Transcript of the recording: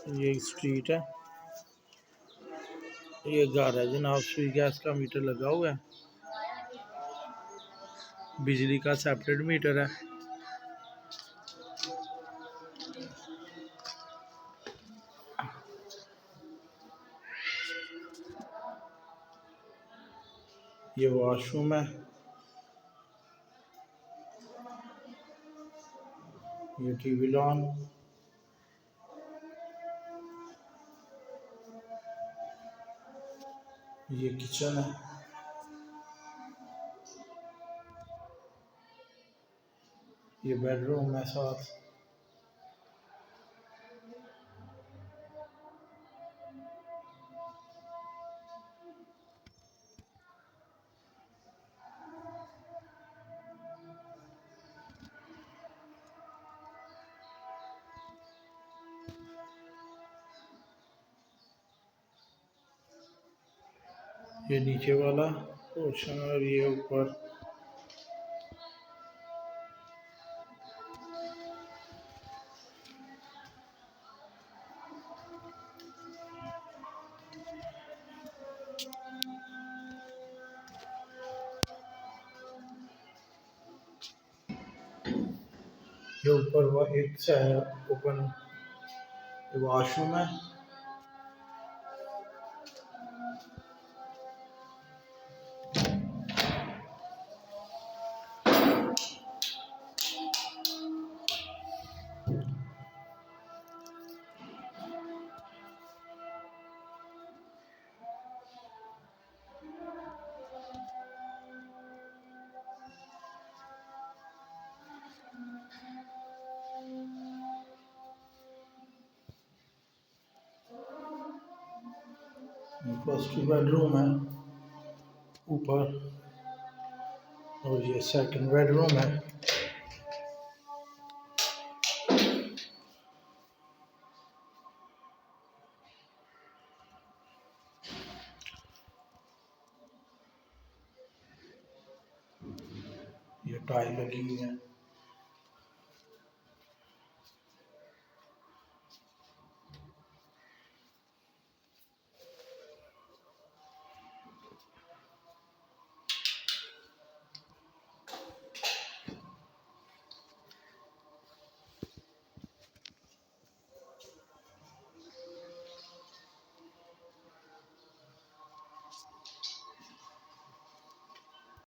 ये स्ट्रीट है, ये घर है जनाब। सुई गैस का मीटर लगा हुआ है, बिजली का सेपरेट मीटर है। ये वॉशरूम है, ये टीवी लॉन, ये किचन है, ये बेडरूम है साथ। ये नीचे वाला पोर्शन और ये ऊपर। ये ऊपर वो एक ओपन वॉशरूम है। फर्स्ट बेडरूम है ऊपर, और ये सेकंड बेडरूम है। ये टाइल लगी हुई है।